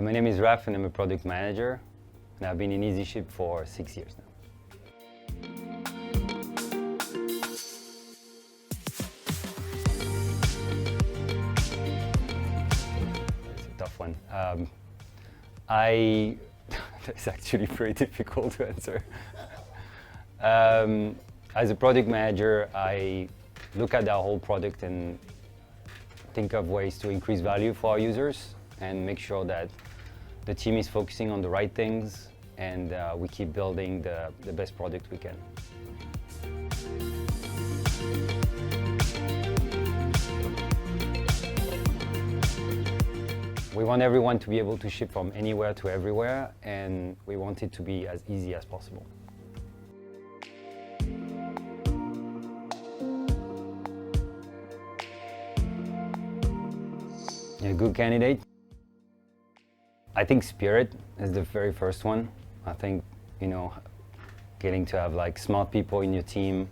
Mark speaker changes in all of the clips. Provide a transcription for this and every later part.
Speaker 1: My name is Raf and I'm a product manager, and I've been in EasyShip for 6 years now. It's a tough one. It's actually pretty difficult to answer. As a product manager, I look at our whole product and think of ways to increase value for our users and make sure that the team is focusing on the right things and we keep building the best product we can. We want everyone to be able to ship from anywhere to everywhere, and we want it to be as easy as possible. A good candidate? I think spirit is the very first one. I think, getting to have like smart people in your team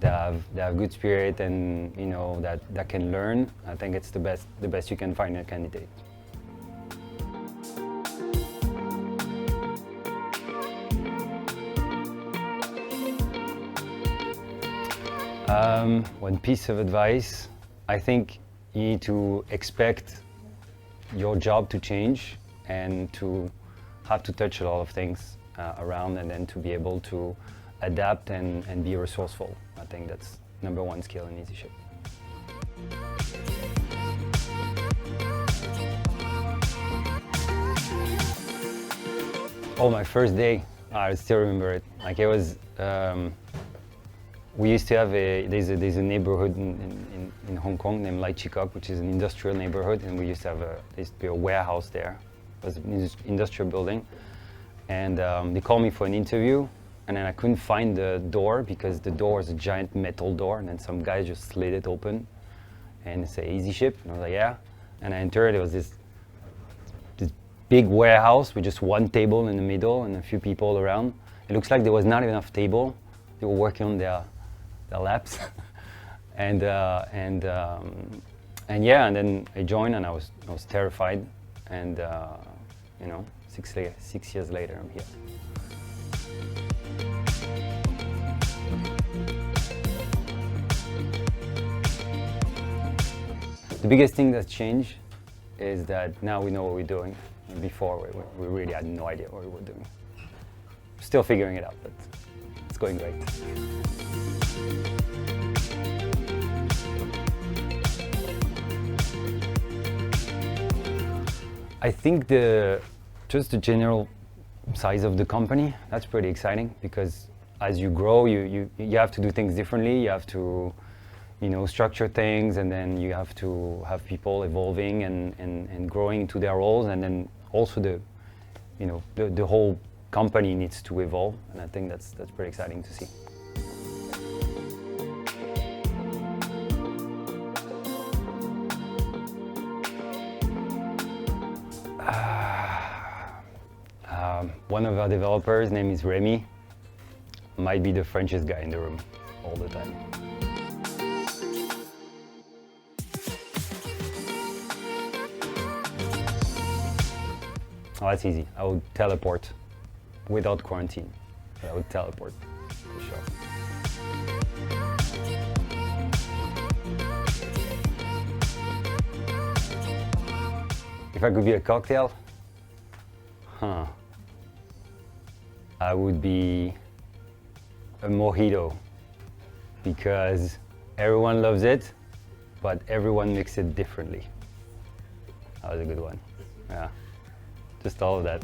Speaker 1: that have good spirit and that can learn. I think it's the best you can find in a candidate. One piece of advice, I think you need to expect your job to change and to have to touch a lot of things around, and then to be able to adapt and be resourceful. I think that's number one skill in EasyShip. Oh, my first day, I still remember it. Like it was, we used to have there's a neighborhood in Hong Kong named Lai Chi Kok, which is an industrial neighborhood, and we used to be a warehouse there. It was an industrial building, and they called me for an interview, and then I couldn't find the door because the door was a giant metal door, and then some guy just slid it open and say EasyShip, and I was like, yeah, and I entered. It was this big warehouse with just one table in the middle and a few people around. It looks like there was not enough table. They were working on their laps, and yeah, and then I joined, and I was terrified, and 6 years later, I'm here. The biggest thing that's changed is that now we know what we're doing. Before, we really had no idea what we were doing. Still figuring it out, but it's going great. I think just the general size of the company, that's pretty exciting, because as you grow, you have to do things differently. You have to structure things, and then you have to have people evolving and growing into their roles, and then also the whole company needs to evolve, and I think that's pretty exciting to see. One of our developers, name is Remy, might be the Frenchest guy in the room all the time. Oh, that's easy. I would teleport without quarantine. I would teleport, for sure. If I could be a cocktail, I would be a mojito, because everyone loves it, but everyone makes it differently. That was a good one. Yeah. Just all of that.